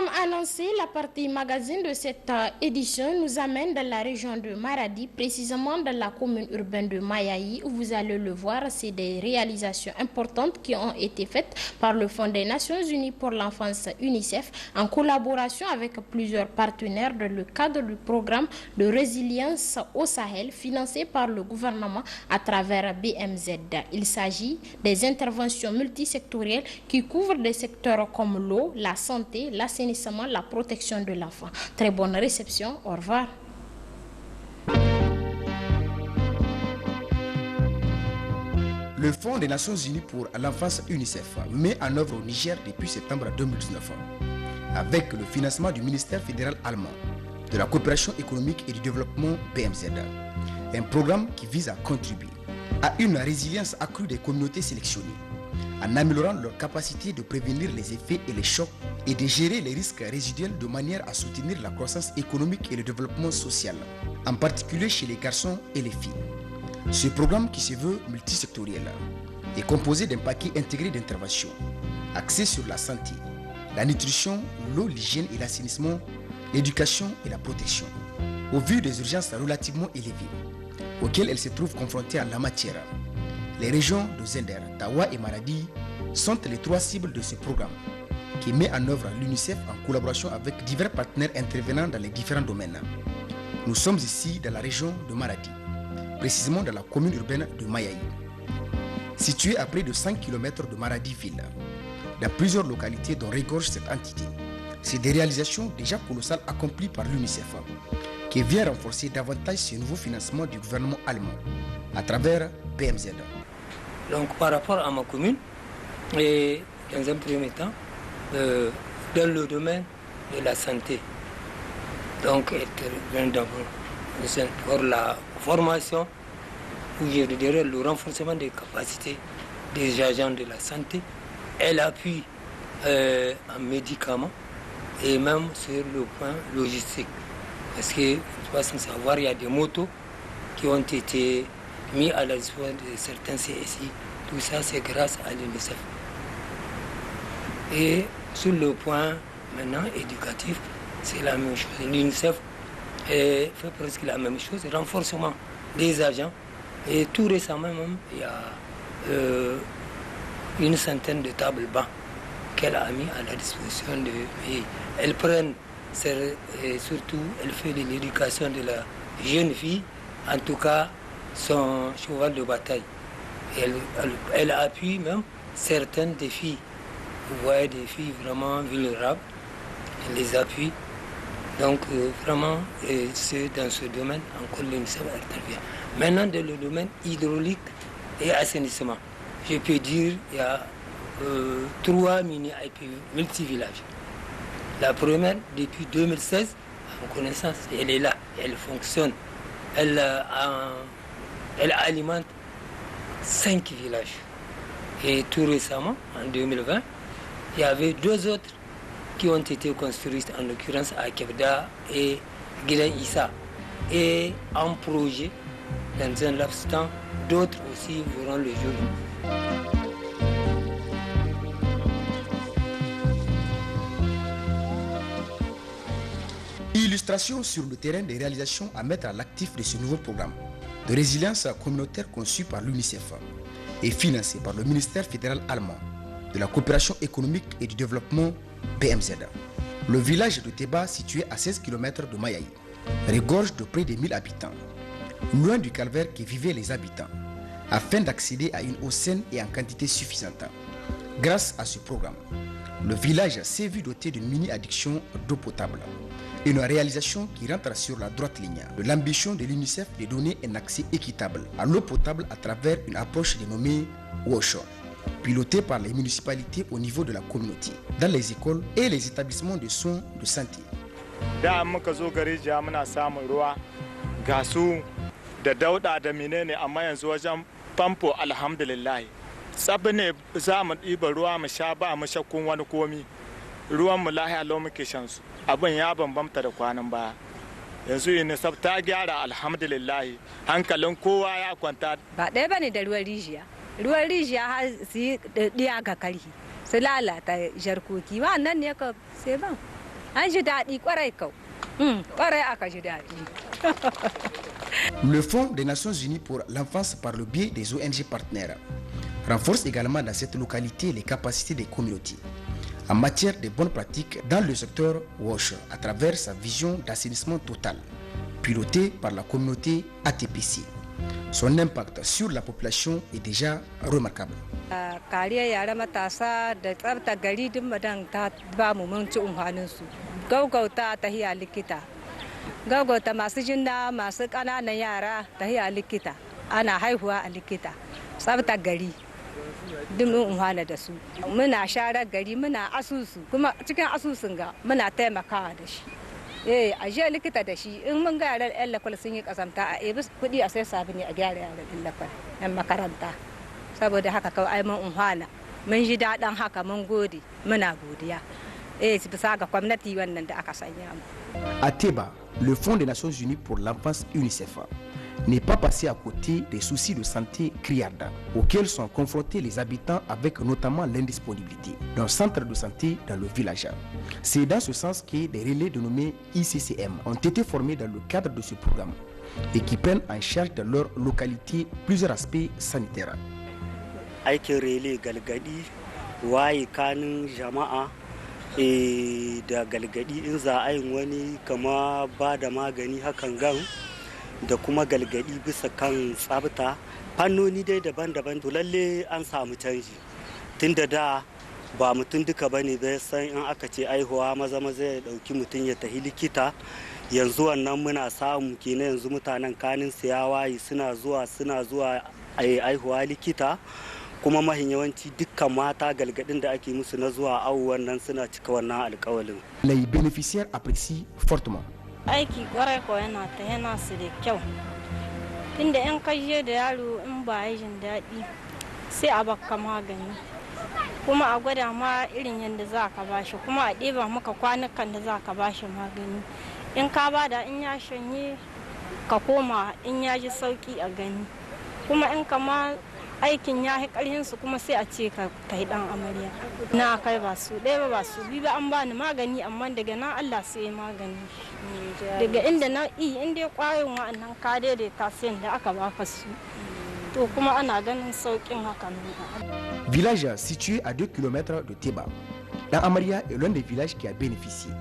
Comme annoncé, la partie magazine de cette édition nous amène dans la région de Maradi, précisément dans la commune urbaine de Mayaï, où vous allez le voir, c'est des réalisations importantes qui ont été faites par le Fonds des Nations Unies pour l'enfance UNICEF, en collaboration avec plusieurs partenaires dans le cadre du programme de résilience au Sahel, financé par le gouvernement à travers BMZ. Il s'agit des interventions multisectorielles qui couvrent des secteurs comme l'eau, la santé, l'assainissement, la protection de l'enfant. Très bonne réception, au revoir. Le Fonds des Nations Unies pour l'enfance UNICEF met en œuvre au Niger depuis septembre 2019, avec le financement du ministère fédéral allemand, de la coopération économique et du développement BMZ, un programme qui vise à contribuer à une résilience accrue des communautés sélectionnées, en améliorant leur capacité de prévenir les effets et les chocs et de gérer les risques résiduels de manière à soutenir la croissance économique et le développement social, en particulier chez les garçons et les filles. Ce programme, qui se veut multisectoriel, est composé d'un paquet intégré d'interventions axé sur la santé, la nutrition, l'eau, l'hygiène et l'assainissement, l'éducation et la protection, au vu des urgences relativement élevées auxquelles elles se trouvent confrontées en la matière. Les régions de Zender, Tawa et Maradi sont les trois cibles de ce programme qui met en œuvre l'UNICEF en collaboration avec divers partenaires intervenant dans les différents domaines. Nous sommes ici dans la région de Maradi, précisément dans la commune urbaine de Mayaï, située à près de 5 km de Maradi-Ville, dans plusieurs localités dont regorge cette entité. C'est des réalisations déjà colossales accomplies par l'UNICEF, qui vient renforcer davantage ce nouveau financement du gouvernement allemand à travers BMZ. Donc par rapport à ma commune, et dans un premier temps, dans le domaine de la santé, donc pour la formation, où je dirais le renforcement des capacités des agents de la santé, et l'appui en médicaments et même sur le point logistique. Parce que, tu vas sans savoir, il y a des motos qui ont été mis à la disposition de certains CSI. Tout ça, c'est grâce à l'UNICEF. Et sur le point maintenant éducatif, c'est la même chose. L'UNICEF fait presque la même chose, renforcement des agents. Et tout récemment même, il y a une centaine de tables bancs qu'elle a mis à la disposition de pays. Elles prennent, et surtout, elle fait de l'éducation de la jeune fille, en tout cas son cheval de bataille. Elle appuie même certaines des filles. Vous voyez des filles vraiment vulnérables, elle les appuie. Donc vraiment, c'est dans ce domaine encore l'UNICEF intervient. Maintenant, dans le domaine hydraulique et assainissement, je peux dire qu'il y a 3 mini-IP multivillages. La première, depuis 2016, à ma connaissance, elle est là, elle fonctionne. Elle alimente 5 villages. Et tout récemment, en 2020, il y avait 2 autres qui ont été construites, en l'occurrence à Kebda et Guilain Issa. Et en projet, dans un laps de temps, d'autres aussi verront le jour. Illustration sur le terrain des réalisations à mettre à l'actif de ce nouveau programme de résilience communautaire conçu par l'UNICEF et financé par le ministère fédéral allemand de la coopération économique et du développement BMZ. Le village de Teba, situé à 16 km de Mayaï, regorge de près de 1000 habitants, loin du calvaire que vivaient les habitants, afin d'accéder à une eau saine et en quantité suffisante. Grâce à ce programme, le village s'est vu doté d'une mini-adduction d'eau potable, une réalisation qui rentre sur la droite ligne de l'ambition de l'UNICEF de donner un accès équitable à l'eau potable à travers une approche dénommée WASH, pilotée par les municipalités au niveau de la communauté, dans les écoles et les établissements de soins de santé. Da muka zo gari jiya muna samun ruwa ga su da dauda da menene amma yanzu wajen famfo alhamdulillah tsab ne za mu ɗiba ruwa mu sha ba mu shakkun wani komi ruwan mu lahiya lau muke shan su abin ya bambamta da kwanan baya yanzu UNICEF ta gyara alhamdulillah hankalin kowa ya kwanta. Ba ɗaya bane da ruwan rijiya har su yi ɗiya ga karhi su lalata jarkoki wannan ne ka sai ban An ji daɗi kwarai kau. Kwarai aka ji daɗi. Le Fonds des Nations Unies pour l'enfance par le biais des ONG partenaires renforce également dans cette localité les capacités des communautés en matière de bonnes pratiques dans le secteur WASH à travers sa vision d'assainissement total pilotée par la communauté ATPC. Son impact sur la population est déjà remarquable. Kariya yara matasa da tsabta gari duk madan ta ba mu mun ci umhanin su. Gaugauta tahiya likita. Gaugauta masu jinna masu ƙananan yara tahiya likita. Ana haihuwa a likita. Tsabta gari. Duk mun umhana da su. Muna sharar gari muna asusu kuma cikin asusun ga muna taimakawa da shi. A je likita da shi in mun ga yaran yan lakwal sun yi kasamta a ebi kuɗi a sai sabuni a gyara yaran yan lakwal yan makaranta. Saboda haka kawai ai mun umhana mun ji daɗin haka mun gode muna godiya bisa ga gwamnati wannan da aka sanya mu. À Teba, le Fonds des Nations Unies pour l'enfance UNICEF n'est pas passé à côté des soucis de santé criardes auxquels sont confrontés les habitants avec notamment l'indisponibilité d'un centre de santé dans le village. C'est dans ce sens que des relais dénommés ICCM ont été formés dans le cadre de ce programme et qui prennent en charge dans leur localité plusieurs aspects sanitaires. Aikin relais galgadi waye kanin jama'a da galgadi in za a yin wani kama ba da magani hakan gan da kuma galgadi bisa kan tsabta fannoni dai daban-daban to lalle an samu canji tunda da ba mutum duka bane bai san in aka ce aihuwa maza ya dauki mutum ya tafi likita yanzu wannan muna samu kenan yanzu mutanen kanin siyawayi suna zuwa aihuwa likita kuma mahin yawanci dukkan mata galgadin da ake musu na zuwa awo wannan suna cika wannan alƙawalin. Les bénéficiaires apprécient fortement. Aiki kwarai ko yana su da kyau. Tunda in kaje da yaro in ba ya jin daɗi sai a baka magani. Kuma a gwada ma irin yadda za ka bashi kuma a ɗeba maka kwanukan da za ka bashi magani. In ka bada in ya shanye ka koma in ya ji sauki a gani. Kuma in kama aikin ya yi ƙarhinsu kuma sai a ce ka yi ɗan amarya. Na kai ba su ɗaya ba su bi ba an bani magani amma daga nan Allah sai magani. Daga inda na inda ya ƙwayoyin wa'annan ka daidaita sai da aka baka su. To kuma ana ganin sauƙin hakan. Village situé à 2 km de Teba, Dan Amaria est l'un des villages qui a bénéficié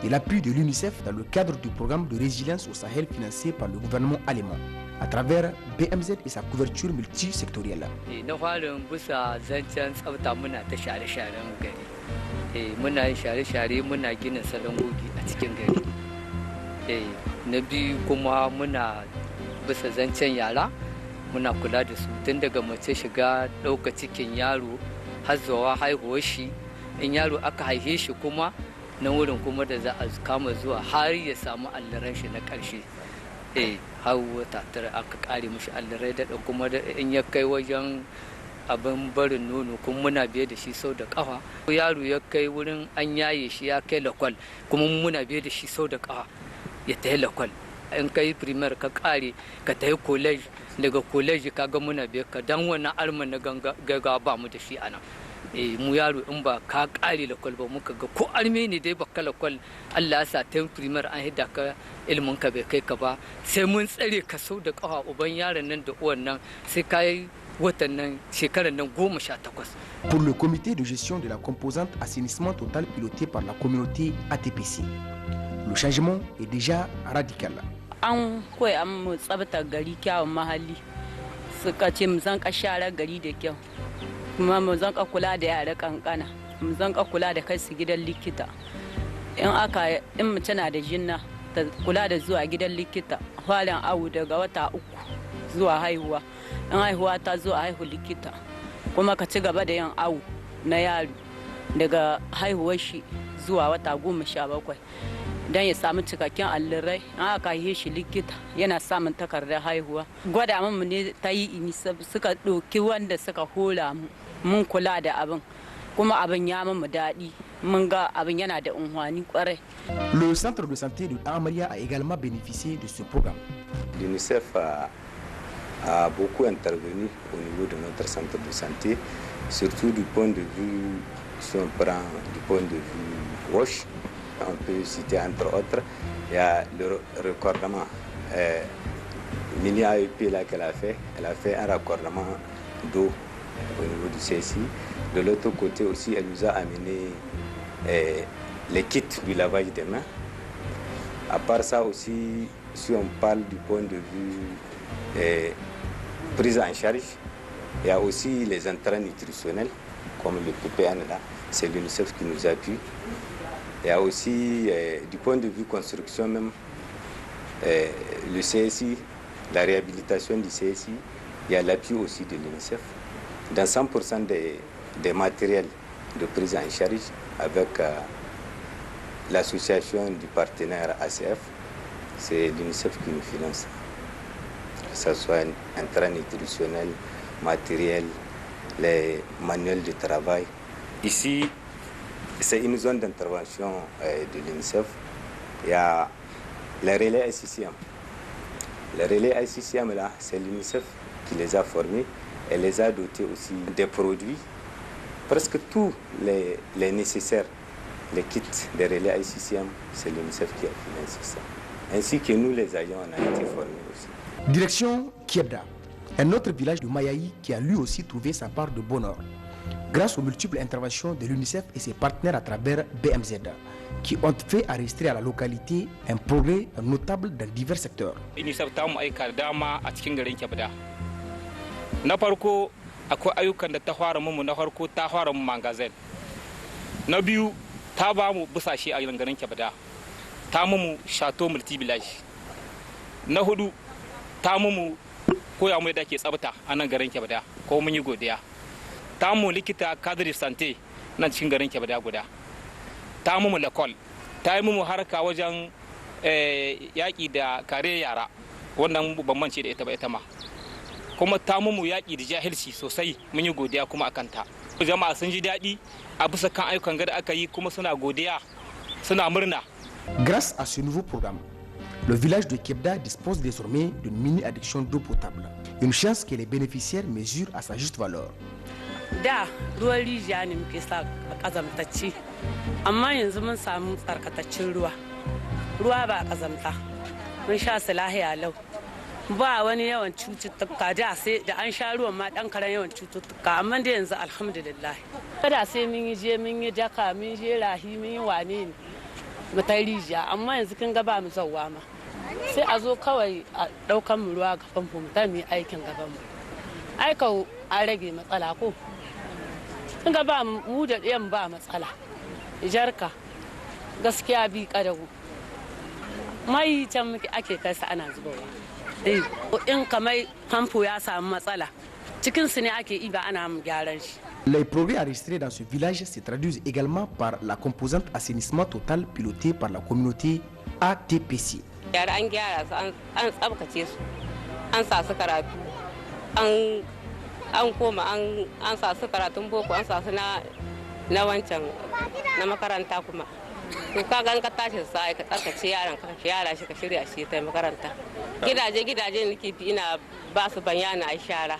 de l'appui de l'UNICEF dans le cadre du programme de résilience au Sahel financé par le gouvernement allemand à travers BMZ et sa couverture multisectorielle. Na farin bisa zancen tsafta muna ta share-sharen gari. Muna yin share-share muna gina salon gogi a cikin gari. Na biyu kuma muna bisa zancen yara muna kula da su tun daga mace shiga ɗauka cikin yaro har zuwa haihuwar shi. In yaro aka haife shi kuma na wurin kuma da za a kama zuwa har ya samu allaran shi na ƙarshe. Har wata tara aka kare mishi allarai da kuma in ya kai wajen abin barin nono kuma muna biye da shi sau da kafa. Yaro ya kai wurin an yaye shi ya kai lakwal kuma muna biye da shi sau da kafa ya tayi lakwal. In kai primaire ka kare ka tayi college daga college ka ga muna biye ka dan wannan arman na ganga ba mu da shi anan. Mu yaro in ba ka kare lakwal ba muka ga ko arme ne dai baka lakwal Allah ya sa ta primaire an hidda ka ilimin ka bai kai ka ba sai mun tsare ka sau da kafa uban yaron nan da uwan nan sai kai watan nan shekaran nan 18. Pour le comité de gestion de la composante assainissement total piloté par la communauté ATPC, le changement est déjà radical. An koya mu tsabta gari kyawun mahalli suka ce mu zan ka share gari da kyau kuma mu zan ka kula da yara kankana mu zan ka kula da kai su gidan likita in mace na da jinna ta kula da zuwa gidan likita halin awu daga wata 3 zuwa haihuwa in haihuwa ta zo a haihu likita kuma ka ci gaba da yin awu na yaro daga haihuwar shi zuwa wata 17 don ya samu cikakken allurai in aka yi shi likita yana samun takardar haihuwa gwada mu ne ta yi suka ɗauki wanda suka hula mu mun kula da abin kuma abin ya mu daɗi mun ga abin yana da unhwani kwarai. Le centre de santé de Amaria a également bénéficié de ce programme. L'UNICEF a beaucoup intervenu au niveau de notre centre de santé, surtout du point de vue, si on prend du point de vue WASH, On peut citer entre autres, il y a le raccordement. Mini AEP là qu'elle a fait, elle a fait un raccordement d'eau au niveau du CSI. De l'autre côté aussi, elle nous a amené les kits du lavage des mains. À part ça aussi, si on parle du point de vue prise en charge, il y a aussi les intrants nutritionnels, comme le PPN là, c'est l'UNICEF qui nous appuie. Il y a aussi, du point de vue construction même, le CSI, la réhabilitation du CSI, il y a l'appui aussi de l'UNICEF. Dans 100% des matériels de prise en charge avec l'association du partenaire ACF, c'est l'UNICEF qui nous finance. Que ce soit intrants nutritionnel, matériel, les manuels de travail. Ici, c'est une zone d'intervention de l'UNICEF. Il y a les relais ICCM. Les relais ICCM, là, c'est l'UNICEF qui les a formés et les a dotés aussi des produits. Presque tous les nécessaires, les kits des relais ICCM, c'est l'UNICEF qui a financé ça. Ainsi que nous, les agents, on a été formés aussi. Direction Kiebda, un autre village de Mayaï qui a lui aussi trouvé sa part de bonheur, grâce aux multiples interventions de l'UNICEF et ses partenaires à travers BMZ, qui ont fait enregistrer à la localité un progrès notable dans divers secteurs. UNICEF ta mu aika dama a cikin garin Kiebda. Na farko akwai ayyukan da ta fara mu, na farko ta fara mu magazin. Na biyu ta ba mu busashe a garin Kiebda. Ta mu chateau multi village. Na hudu ta mu koya mu da ke tsabta a nan garin Kiebda, ko mun yi godiya. Ta mu likita cadre santé nan cikin garin Kiebda guda. Ta mu lakol, ta yi mu harka wajen yaƙi da kare yara, wannan ban mance da ita ba ita ma. Kuma ta mu yaƙi da jahilci sosai, mun yi godiya kuma akan ta. Jama'a sun ji daɗi a bisa kan ayyukan gada aka yi, kuma suna godiya, suna murna. Grâce à ce nouveau programme, le village de Kiebda dispose désormais d'une mini-adduction d'eau potable. Une chance que les bénéficiaires mesurent à sa juste valeur. Da ruwan rijiya ne muke sa kazamtacce, amma yanzu mun samu tsarkataccen ruwa ba kazamta, mun sha su lahiya lau, ba wani yawan cututtuka. Da sai da an sha ruwan ma dan karan yawan cututtuka, amma da yanzu alhamdulillah. Da sai mun yi daka, mun je rahi, mun yi wane ne mu ta rijiya, amma yanzu kin ga ba mu zauwa ma, sai a zo kawai a daukan mu ruwa ga famfo mu ta mu aikin gaban mu. Aika an rage matsala ko kin ga ba mu da ɗayan ba matsala. Jarka gaskiya bi kadago mai can muke ake kai sa ana zubawa. In kamar famfo ya samu matsala cikin su ne ake iba ana mu gyaran shi. Les progrès enregistrés dans ce village se traduisent également par la composante assainissement total pilotée par la communauté ATPC. Yara an gyara su, an tsabkace su, an sa su karatu, an koma an sa su karatun boko, an sa su na wancan na makaranta kuma. To ka ga ka tashi sai ka tsarkace yaran ka yara shi ka shirya shi ta makaranta. Gidaje nake bi ina ba su bayani a shara.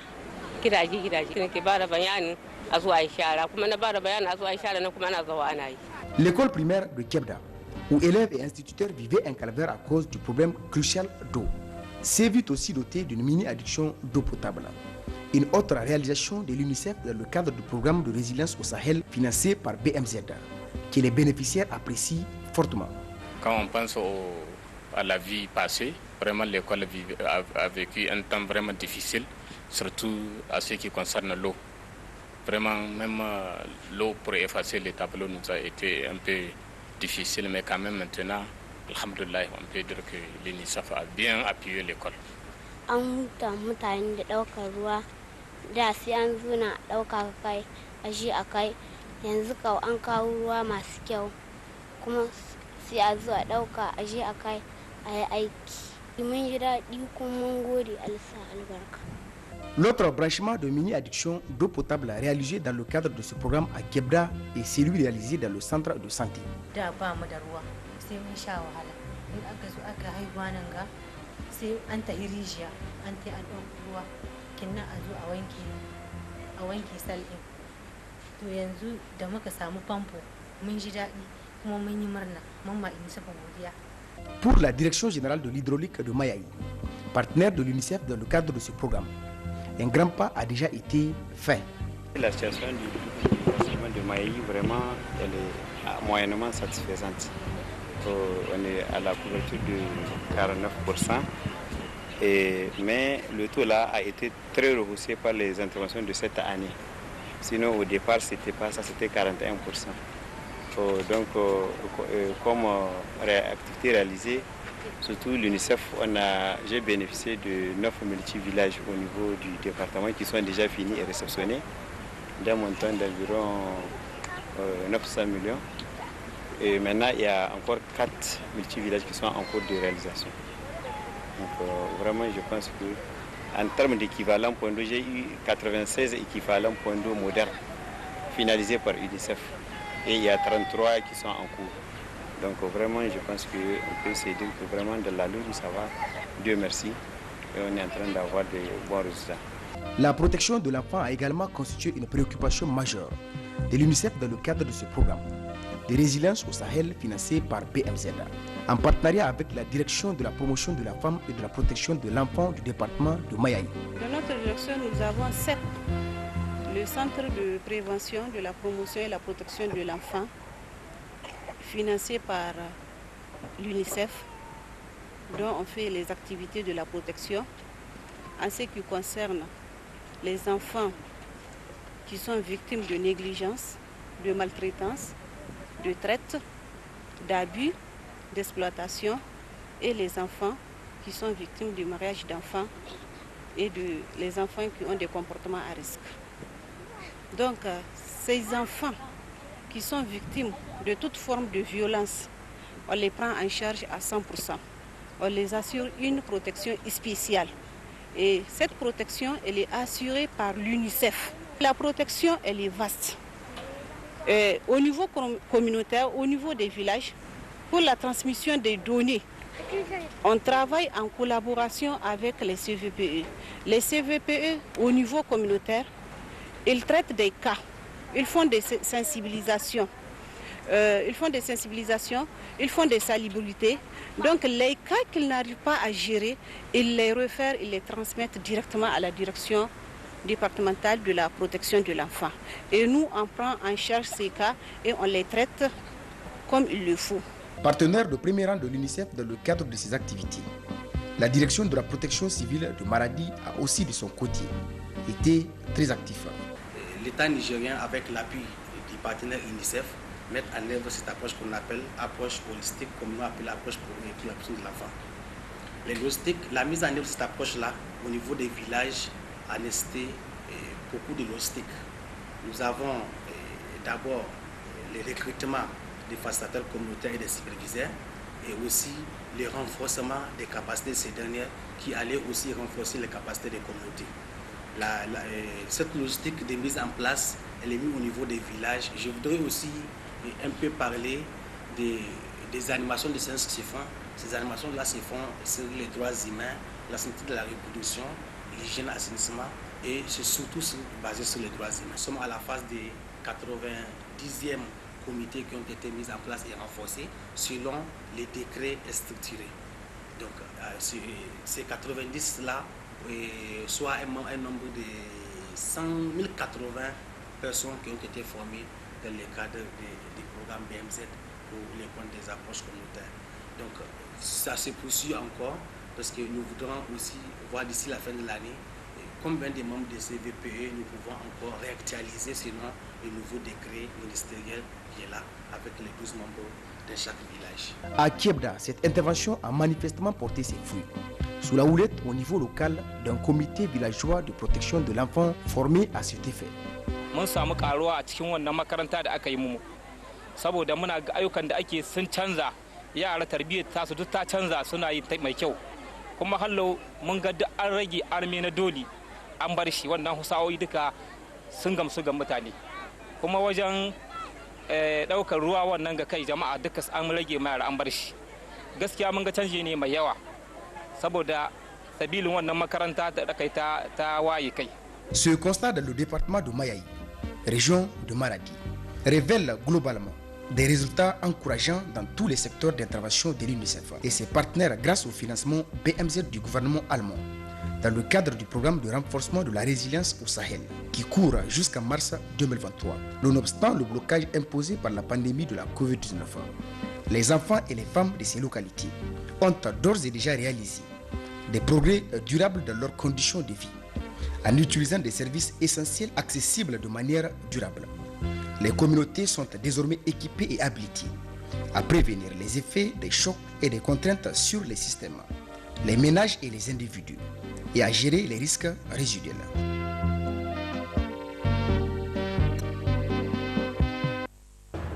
Gidaje nake ba da bayani a zuwa shara, kuma na ba da bayani a zuwa shara na kuma ana zuwa ana yi. L'école primaire de Kiebda, où élèves et instituteurs vivaient un calvaire à cause du problème crucial d'eau, s'est vite aussi dotée d'une mini-adduction d'eau potable. Une autre réalisation de l'UNICEF dans le cadre du programme de résilience au Sahel financé par BMZ, que les bénéficiaires apprécient fortement. Quand on pense à la vie passée, vraiment l'école a vécu un temps vraiment difficile, surtout à ce qui concerne l'eau. Vraiment, même l'eau pour effacer les tableaux nous a été un peu difficile, mais quand même maintenant, alhamdoulilah, on peut dire que l'UNICEF a bien appuyé l'école. An huta mutane da ɗaukar ruwa, da sai an zuna ɗauka kai a shi a kai, yanzu an kawo ruwa masu kyau, kuma sai a zo a ɗauka a shi a kai a yi aiki. Mun ji daɗi kuma mun gode Allah albarka. L'autre branchement de mini-adduction d'eau potable réalisé dans le cadre de ce programme à Kiebda est celui réalisé dans le centre de santé. Da ba mu da ruwa sai mun sha wahala. In aka zo aka haihuwa nan ga sai an tahi rijiya, an ta an ɗauki ruwa, kinnan a zo a wanke sal'in. To yanzu da muka samu famfo mun ji daɗi, kuma mun yi murna mun ma UNICEF godiya. Pour la Direction générale de l'hydraulique de Mayaï, partenaire de l'UNICEF dans le cadre de ce programme, un grand pas a déjà été fait. La situation du département de Mayaï, vraiment, elle est moyennement satisfaisante. On est à la couverture de 49%. Mais le taux là a été très rehaussé par les interventions de cette année. Sinon au départ c'était pas ça, c'était 41%. Donc comme activité réalisée, surtout l'UNICEF, j'ai bénéficié de 9 multi-villages au niveau du département qui sont déjà finis et réceptionnés d'un montant d'environ 900 millions. Et maintenant il y a encore 4 multi-villages qui sont en cours de réalisation. Donc vraiment je pense que en termes d'équivalent point d'eau, j'ai eu 96 équivalents point d'eau modernes finalisés par UNICEF et il y a 33 qui sont en cours. Donc vraiment je pense qu'on peut se dire que vraiment de la lutte ça va, Dieu merci, et on est en train d'avoir de bons résultats. La protection de l'enfant a également constitué une préoccupation majeure de l'UNICEF dans le cadre de ce programme de résilience au Sahel financé par BMZ, en partenariat avec la direction de la promotion de la femme et de la protection de l'enfant du département de Mayaï. Dans notre direction, nous avons 7. Le centre de prévention de la promotion et la protection de l'enfant, financé par l'UNICEF, dont on fait les activités de la protection. En ce qui concerne les enfants qui sont victimes de négligence, de maltraitance, de traite, d'abus, d'exploitation, et les enfants qui sont victimes du mariage d'enfants et les enfants qui ont des comportements à risque. Donc ces enfants qui sont victimes de toute forme de violence, on les prend en charge à 100%. On les assure une protection spéciale. Et cette protection, elle est assurée par l'UNICEF. La protection, elle est vaste. Au niveau communautaire, au niveau des villages, pour la transmission des données, on travaille en collaboration avec les CVPE. Les CVPE, au niveau communautaire, ils traitent des cas, ils font des sensibilisations. Ils font des salubrités. Donc les cas qu'ils n'arrivent pas à gérer, ils les refaire, ils les transmettent directement à la direction départementale de la protection de l'enfant. Et nous, on prend en charge ces cas et on les traite comme il le faut. Partenaire de premier rang de l'UNICEF dans le cadre de ses activités, la direction de la protection civile de Maradi a aussi de son côté été très actif. L'État nigérien, avec l'appui du partenaire UNICEF, met en œuvre cette approche qu'on appelle approche holistique, comme nous appelons l'approche pour la protection de l'enfant. La mise en œuvre de cette approche-là, au niveau des villages, a nécessité beaucoup de logistique. Nous avons d'abord le recrutement des facilitateurs communautaires et des superviseurs, et aussi le renforcement des capacités de ces dernières qui allaient aussi renforcer les capacités des communautés. Cette logistique de mise en place, elle est mise au niveau des villages. Je voudrais aussi un peu parler des animations de séance qui se font. Ces animations-là se font sur les droits humains, la santé de la reproduction, l'hygiène, l'assainissement, et c'est surtout basé sur les droits humains. Nous sommes à la phase des 90e comités qui ont été mis en place et renforcés selon les décrets structurés. Donc ces 90-là, soit un nombre de 1080 personnes qui ont été formées dans le cadre du programme BMZ pour les points des approches communautaires. Donc ça se poursuit encore parce que nous voudrons aussi voir d'ici la fin de l'année combien de membres de CVPE nous pouvons encore réactualiser selon le nouveau décret ministériel qui est là avec les 12 membres de chaque village. À Kiebda, cette intervention a manifestement porté ses fruits. Sous la houlette au niveau local d'un comité villageois de protection de l'enfant formé à cet effet. Mun samu karuwa a cikin wannan makaranta da aka yi mu saboda muna ga ayyukan da ake sun canza, yara tarbiyyar tasu duk ta canza, suna yi mai kyau, kuma hallo mun ga duk an rage arme na doli an bar shi, wannan husawoyi duka sun gamsu ga mutane, kuma wajen daukar ruwa wannan ga kai jama'a duka an rage ma yara an bar shi. Gaskiya mun ga canji ne mai yawa saboda sabilin wannan makaranta da kai ta waye kai. Ce constat dans le département de Mayaï, région de Maradi, révèle globalement des résultats encourageants dans tous les secteurs d'intervention de l'UNICEF et ses partenaires grâce au financement BMZ du gouvernement allemand dans le cadre du programme de renforcement de la résilience au Sahel qui court jusqu'en mars 2023. Nonobstant le blocage imposé par la pandémie de la COVID-19, les enfants et les femmes de ces localités ont d'ores et déjà réalisé des progrès durables dans leurs conditions de vie en utilisant des services essentiels accessibles de manière durable. Les communautés sont désormais équipées et habilitées à prévenir les effets des chocs et des contraintes sur les systèmes, les ménages et les individus, et à gérer les risques résiduels.